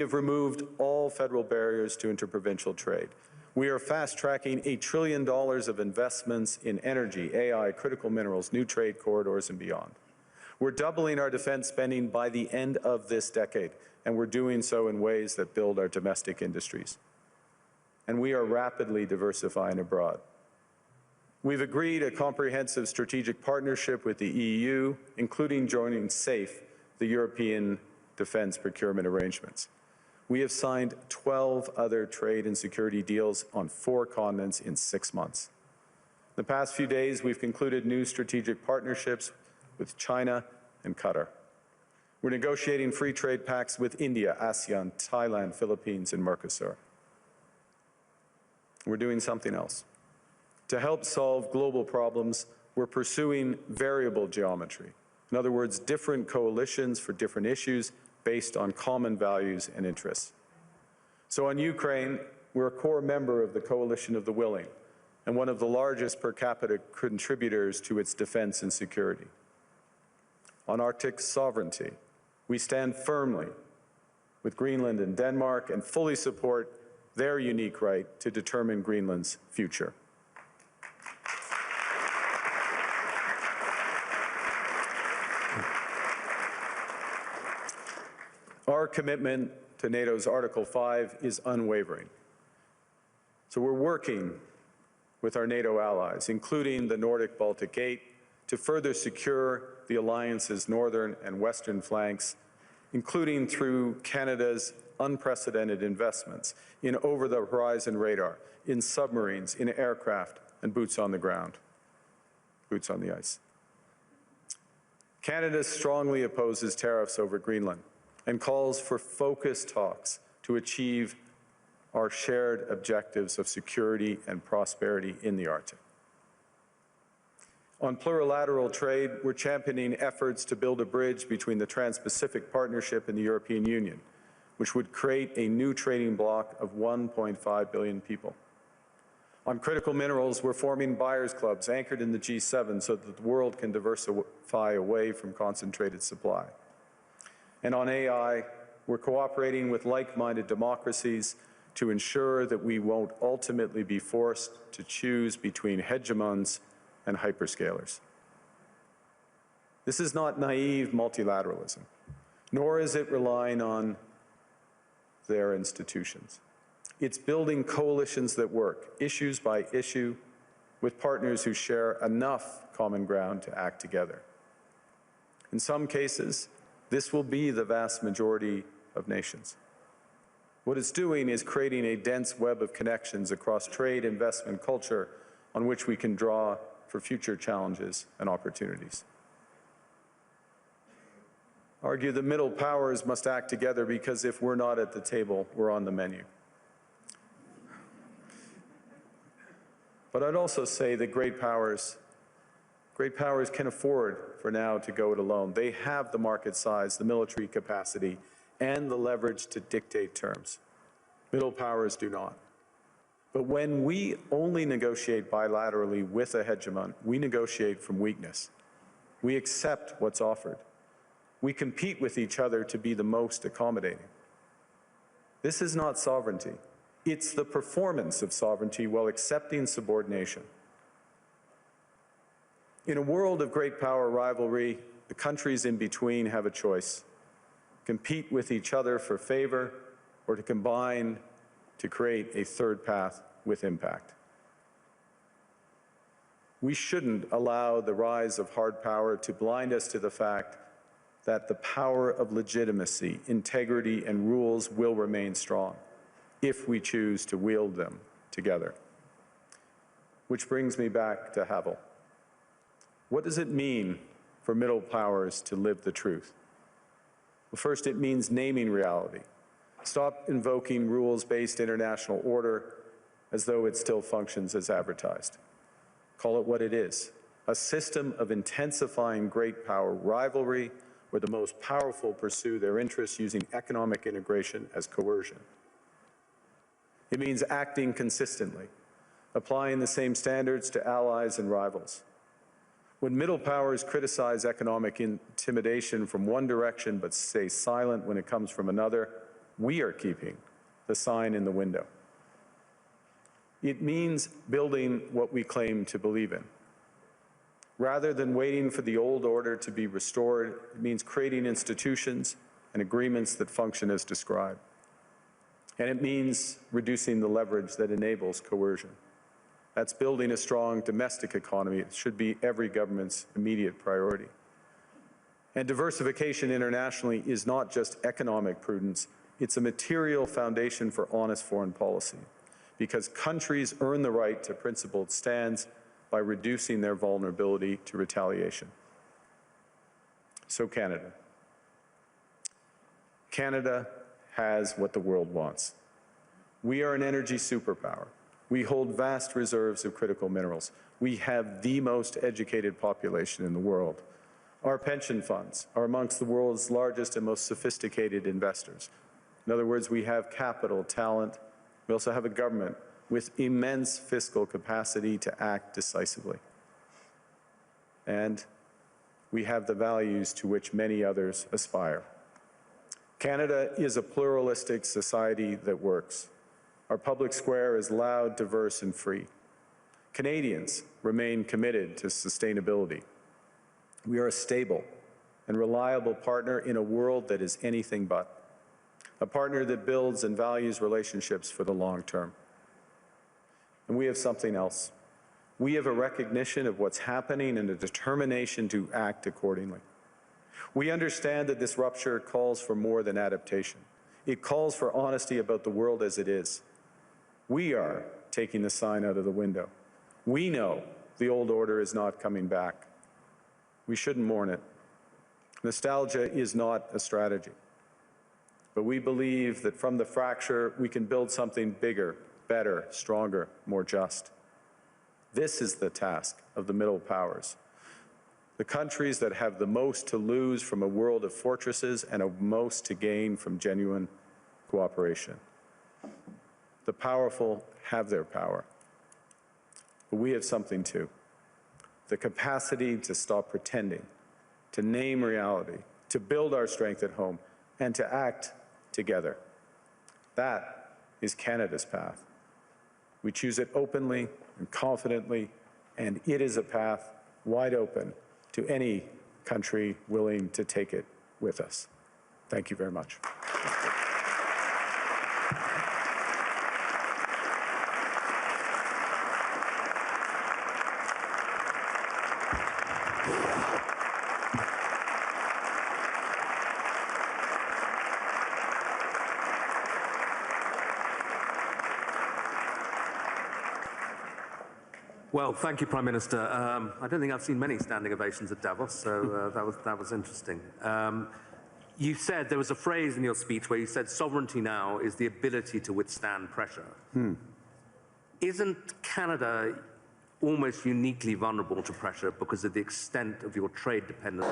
have removed all federal barriers to interprovincial trade. We are fast-tracking $1 trillion of investments in energy, AI, critical minerals, new trade corridors, and beyond. We're doubling our defense spending by the end of this decade, and we're doing so in ways that build our domestic industries. And we are rapidly diversifying abroad. We've agreed a comprehensive strategic partnership with the EU, including joining SAFE, the European Defence Procurement Arrangements. We have signed 12 other trade and security deals on 4 continents in 6 months. The past few days, we've concluded new strategic partnerships with China and Qatar. We're negotiating free trade pacts with India, ASEAN, Thailand, Philippines, and Mercosur. We're doing something else. To help solve global problems, we're pursuing variable geometry. In other words, different coalitions for different issues based on common values and interests. So on Ukraine, we're a core member of the Coalition of the Willing and one of the largest per capita contributors to its defense and security. On Arctic sovereignty, we stand firmly with Greenland and Denmark and fully support their unique right to determine Greenland's future. Our commitment to NATO's Article 5 is unwavering. So we're working with our NATO allies, including the Nordic-Baltic Gate, to further secure the alliance's northern and western flanks, including through Canada's unprecedented investments in over-the-horizon radar, in submarines, in aircraft, and boots on the ground, boots on the ice. Canada strongly opposes tariffs over Greenland and calls for focused talks to achieve our shared objectives of security and prosperity in the Arctic. On plurilateral trade, we're championing efforts to build a bridge between the Trans-Pacific Partnership and the European Union, which would create a new trading bloc of 1.5 billion people. On critical minerals, we're forming buyers' clubs anchored in the G7 so that the world can diversify away from concentrated supply. And on AI, we're cooperating with like-minded democracies to ensure that we won't ultimately be forced to choose between hegemons and hyperscalers. This is not naive multilateralism, nor is it relying on their institutions. It's building coalitions that work, issues by issue, with partners who share enough common ground to act together. In some cases, this will be the vast majority of nations. What it's doing is creating a dense web of connections across trade, investment, culture, on which we can draw for future challenges and opportunities. I argue the middle powers must act together because if we're not at the table, we're on the menu. But I'd also say that great powers can afford for now to go it alone. They have the market size, the military capacity, and the leverage to dictate terms. Middle powers do not. But when we only negotiate bilaterally with a hegemon, we negotiate from weakness. We accept what's offered. We compete with each other to be the most accommodating. This is not sovereignty. It's the performance of sovereignty while accepting subordination. In a world of great power rivalry, the countries in between have a choice: compete with each other for favor, or to combine to create a third path with impact. We shouldn't allow the rise of hard power to blind us to the fact that the power of legitimacy, integrity, and rules will remain strong if we choose to wield them together. Which brings me back to Havel. What does it mean for middle powers to live the truth? Well, first, it means naming reality. Stop invoking rules-based international order as though it still functions as advertised. Call it what it is: a system of intensifying great power rivalry where the most powerful pursue their interests using economic integration as coercion. It means acting consistently, applying the same standards to allies and rivals. When middle powers criticize economic intimidation from one direction but stay silent when it comes from another, We are keeping the sign in the window. It means building what we claim to believe in. Rather than waiting for the old order to be restored, it means creating institutions and agreements that function as described. And it means reducing the leverage that enables coercion. That's building a strong domestic economy. It should be every government's immediate priority. And diversification internationally is not just economic prudence, it's a material foundation for honest foreign policy, because countries earn the right to principled stands by reducing their vulnerability to retaliation. So Canada. Canada has what the world wants. We are an energy superpower. We hold vast reserves of critical minerals. We have the most educated population in the world. Our pension funds are amongst the world's largest and most sophisticated investors. In other words, we have capital, talent. We also have a government with immense fiscal capacity to act decisively. And we have the values to which many others aspire. Canada is a pluralistic society that works. Our public square is loud, diverse, and free. Canadians remain committed to sustainability. We are a stable and reliable partner in a world that is anything but. A partner that builds and values relationships for the long term. And we have something else. We have a recognition of what's happening and a determination to act accordingly. We understand that this rupture calls for more than adaptation. It calls for honesty about the world as it is. We are taking the sign out of the window. We know the old order is not coming back. We shouldn't mourn it. Nostalgia is not a strategy. But we believe that from the fracture, we can build something bigger, better, stronger, more just. This is the task of the middle powers. The countries that have the most to lose from a world of fortresses and the most to gain from genuine cooperation. The powerful have their power. But we have something too. The capacity to stop pretending, to name reality, to build our strength at home, and to act together. That is Canada's path. We choose it openly and confidently, and it is a path wide open to any country willing to take it with us. Thank you very much. Well, thank you, Prime Minister. I don't think I've seen many standing ovations at Davos, so that was interesting. You said, there was a phrase in your speech where you said sovereignty now is the ability to withstand pressure. Isn't Canada almost uniquely vulnerable to pressure because of the extent of your trade dependence?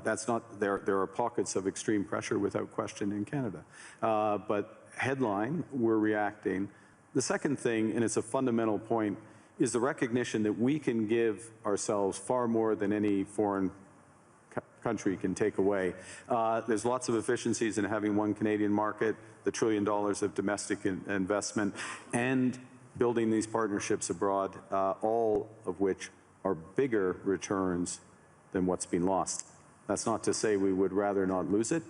That's not, there are pockets of extreme pressure without question in Canada. But headline, we're reacting. The second thing, and it's a fundamental point, is the recognition that we can give ourselves far more than any foreign country can take away. There's lots of efficiencies in having one Canadian market, the $1 trillion of domestic investment, and building these partnerships abroad, all of which are bigger returns than what's been lost. That's not to say we would rather not lose it,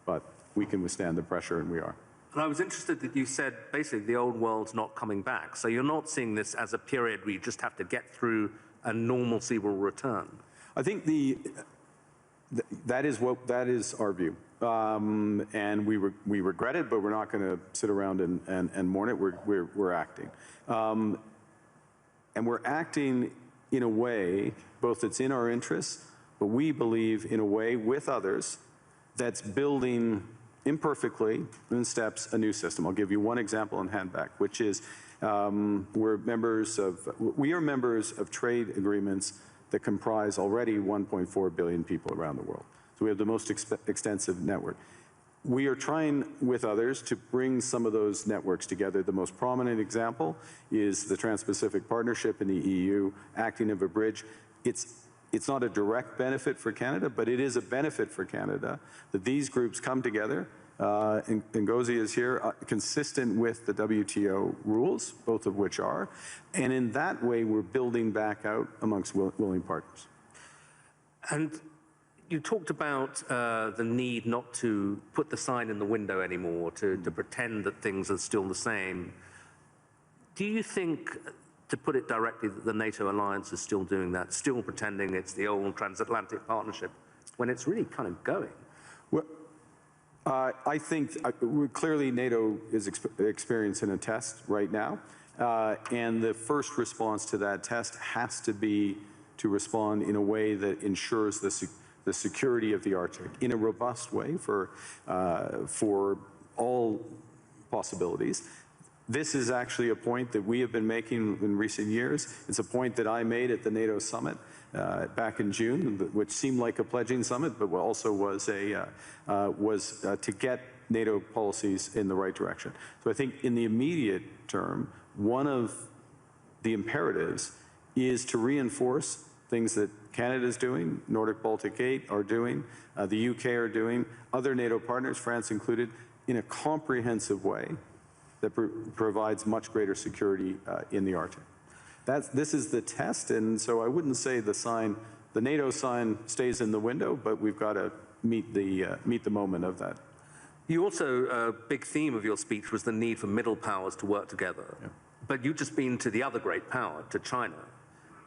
but we can withstand the pressure, and we are. And I was interested that you said, basically, the old world's not coming back. So you're not seeing this as a period where you just have to get through and normalcy will return. I think that is our view. And we regret it, but we're not going to sit around and mourn it. We're acting. And we're acting in a way, both that's in our interests, but we believe in a way with others that's building imperfectly in steps a new system. I'll give you one example and hand back, which is we are members of trade agreements that comprise already 1.4 billion people around the world. So we have the most extensive network. We are trying with others to bring some of those networks together. The most prominent example is the Trans-Pacific Partnership in the EU, acting as a bridge. It's not a direct benefit for Canada, but it is a benefit for Canada that these groups come together. And Ngozi is here, consistent with the WTO rules, both of which are. And in that way, we're building back out amongst willing partners. And you talked about the need not to put the sign in the window anymore, to pretend that things are still the same. Do you think, to put it directly, that the NATO alliance is still doing that, still pretending it's the old transatlantic partnership, when it's really kind of going? Well, I think clearly NATO is experiencing a test right now, and the first response to that test has to be to respond in a way that ensures the security of the Arctic in a robust way for all possibilities. This is actually a point that we have been making in recent years. It's a point that I made at the NATO summit back in June, which seemed like a pledging summit, but also was to get NATO policies in the right direction. So I think in the immediate term, one of the imperatives is to reinforce things that Canada is doing, Nordic Baltic 8 are doing, the UK are doing, other NATO partners, France included, in a comprehensive way that provides much greater security in the Arctic. This is the test, and so I wouldn't say the NATO sign stays in the window, but we've got to meet the moment of that. You also, a big theme of your speech was the need for middle powers to work together. Yeah. But you've just been to the other great power, to China.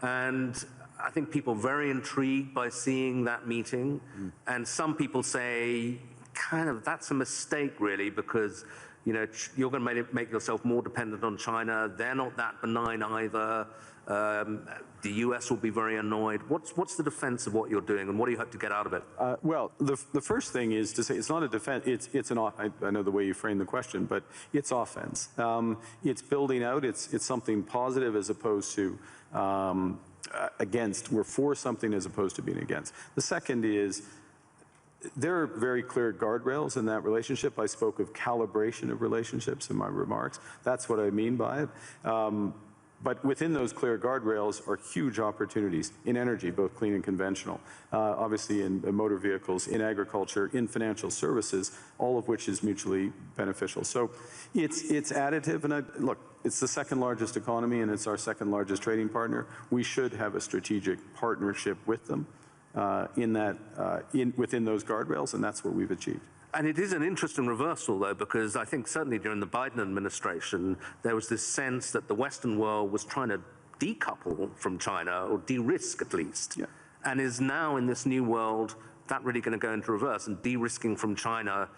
And I think people are very intrigued by seeing that meeting. And some people say, kind of, that's a mistake, really, because you're going to make yourself more dependent on China. They're not that benign either. The US will be very annoyed. What's the defense of what you're doing, and what do you hope to get out of it? Well, the first thing is to say it's not a defense. I know the way you framed the question, but it's offense. It's building out. It's something positive as opposed to against. We're for something as opposed to being against. The second is, there are very clear guardrails in that relationship. I spoke of calibration of relationships in my remarks. That's what I mean by it. But within those clear guardrails are huge opportunities in energy, both clean and conventional, obviously in motor vehicles, in agriculture, in financial services, all of which is mutually beneficial. So it's additive. And look, it's the second largest economy, and it's our second largest trading partner. We should have a strategic partnership with them. Within those guardrails, and that's what we've achieved. And it is an interesting reversal, though, because I think certainly during the Biden administration, there was this sense that the Western world was trying to decouple from China, or de-risk at least, yeah. And is now in this new world, that really going to go into reverse, and de-risking from China,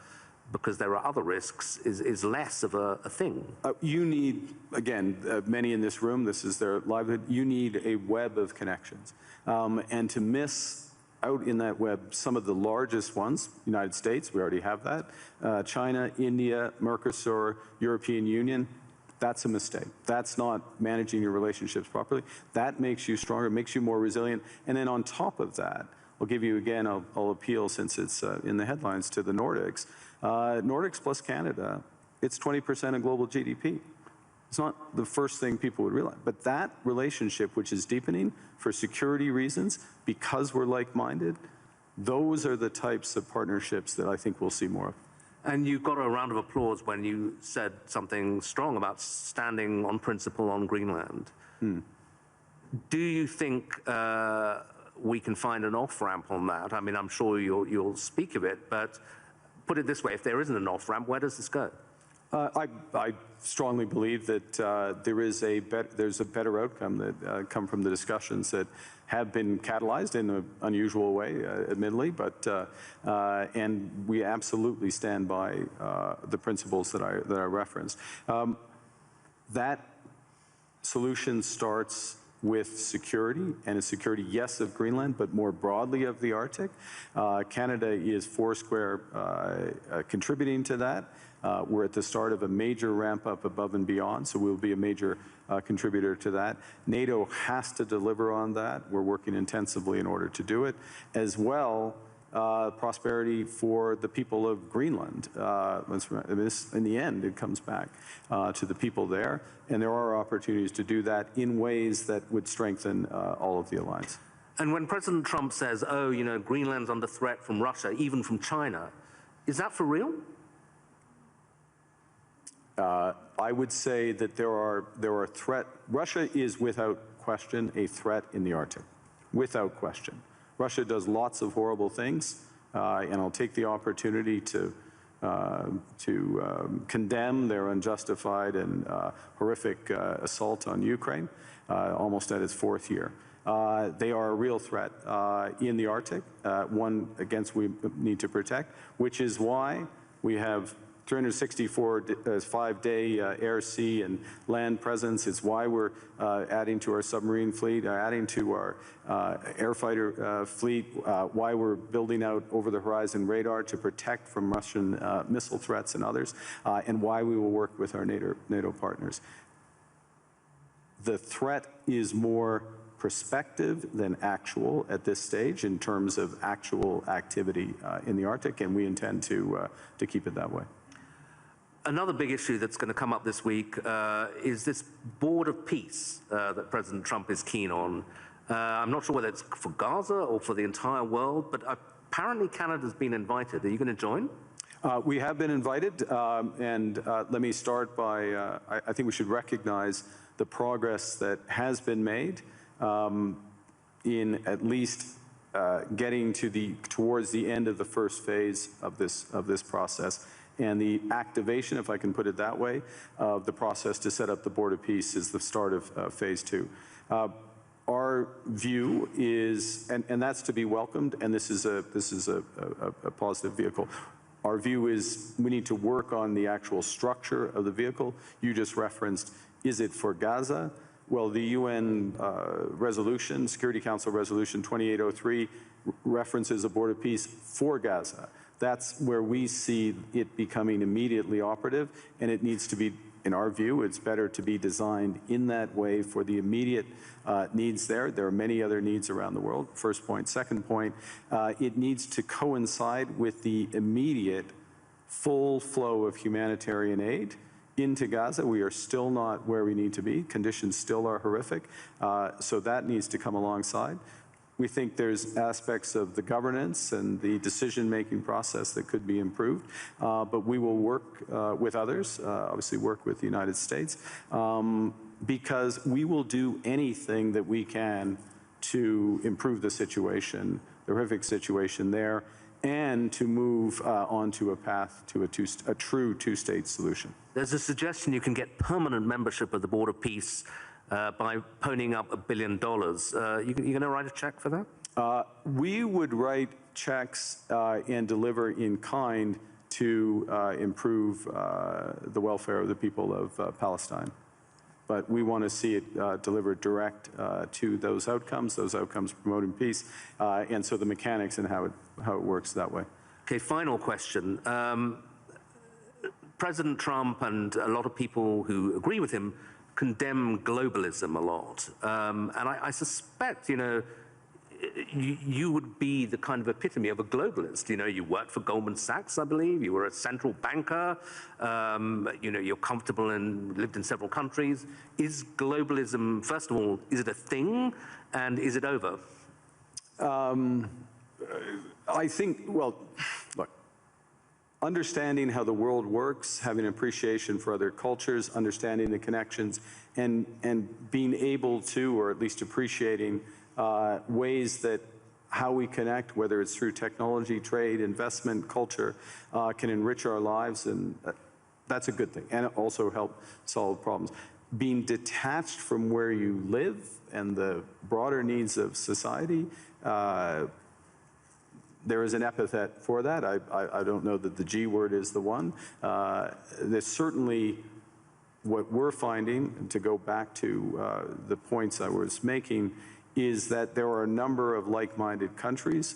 because there are other risks, is less of a thing. You need, again, many in this room, this is their livelihood, you need a web of connections. And to miss out in that web some of the largest ones, United States, we already have that, China, India, Mercosur, European Union, that's a mistake. That's not managing your relationships properly. That makes you stronger, makes you more resilient. And then on top of that, I'll give you again, I'll appeal since it's in the headlines to the Nordics. Nordics plus Canada, it's 20% of global GDP. It's not the first thing people would realize, but that relationship, which is deepening for security reasons, because we're like-minded, those are the types of partnerships that I think we'll see more of. And you got a round of applause when you said something strong about standing on principle on Greenland. Do you think we can find an off-ramp on that? I mean, I'm sure you'll speak of it, but put it this way, if there isn't an off-ramp, where does this go? I strongly believe that there's a better outcome that come from the discussions that have been catalyzed in an unusual way, admittedly, but and we absolutely stand by the principles that I referenced. That solution starts with security, and a security, yes, of Greenland, but more broadly of the Arctic. Canada is foursquare contributing to that. We're at the start of a major ramp up above and beyond, so we'll be a major contributor to that. NATO has to deliver on that. We're working intensively in order to do it. As well, prosperity for the people of Greenland. In the end, it comes back to the people there, and there are opportunities to do that in ways that would strengthen all of the alliance. And when President Trump says, oh, you know, Greenland's under threat from Russia, even from China, is that for real? I would say that there are threats. Russia is without question a threat in the Arctic, without question. Russia does lots of horrible things, and I'll take the opportunity to condemn their unjustified and horrific assault on Ukraine, almost at its fourth year. They are a real threat in the Arctic, one against we need to protect, which is why we have 364 5-day air, sea, and land presence. It's why we're adding to our submarine fleet, adding to our air fighter fleet, why we're building out over-the-horizon radar to protect from Russian missile threats and others, and why we will work with our NATO partners. The threat is more perspective than actual at this stage in terms of actual activity in the Arctic, and we intend to keep it that way. Another big issue that's going to come up this week is this board of peace that President Trump is keen on. I'm not sure whether it's for Gaza or for the entire world, but apparently Canada's been invited. Are you going to join? We have been invited, and let me start by, I think we should recognize the progress that has been made in at least getting towards the end of the first phase of this process. And the activation, if I can put it that way, of the process to set up the Board of Peace is the start of phase 2. Our view is, and that's to be welcomed, and this is a positive vehicle. Our view is we need to work on the actual structure of the vehicle. You just referenced, is it for Gaza? Well, the UN resolution, Security Council Resolution 2803, references a Board of Peace for Gaza. That's where we see it becoming immediately operative, and it needs to be, in our view, it's better to be designed in that way for the immediate needs there. There are many other needs around the world, first point. Second point, it needs to coincide with the immediate full flow of humanitarian aid into Gaza. We are still not where we need to be. Conditions still are horrific, so that needs to come alongside. We think there's aspects of the governance and the decision-making process that could be improved, but we will work with others, obviously work with the United States, because we will do anything that we can to improve the situation, the horrific situation there, and to move onto a path to a true two-state solution. There's a suggestion you can get permanent membership of the Board of Peace by ponying up $1 billion. You going to write a check for that? We would write checks and deliver in kind to improve the welfare of the people of Palestine. But we want to see it delivered direct to those outcomes promoting peace, and so the mechanics and how it works that way. Okay, final question. President Trump and a lot of people who agree with him condemn globalism a lot. And I suspect, you know, you would be the kind of epitome of a globalist. You know, you worked for Goldman Sachs, I believe. You were a central banker. You know, you're comfortable and lived in several countries. Is globalism, first of all, is it a thing? And is it over? I think, well, look, understanding how the world works, having an appreciation for other cultures, understanding the connections, and being able to, or at least appreciating ways that how we connect, whether it's through technology, trade, investment, culture, can enrich our lives, and that's a good thing, and also help solve problems. Being detached from where you live and the broader needs of society, there is an epithet for that. I don't know that the G word is the one. There's certainly what we're finding, and to go back to the points I was making, is that there are a number of like-minded countries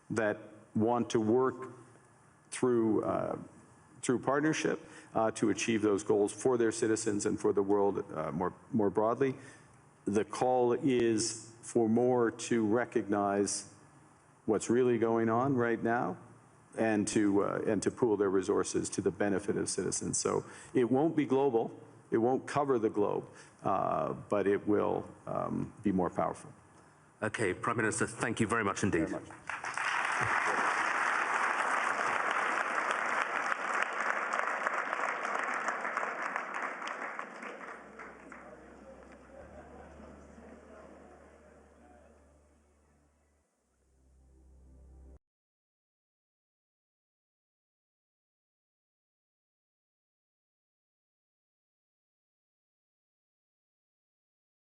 that want to work through partnership to achieve those goals for their citizens and for the world more broadly. The call is for more to recognize what's really going on right now and to pool their resources to the benefit of citizens. So it won't be global, it won't cover the globe, but it will be more powerful. Okay, Prime Minister, thank you very much indeed. Very much.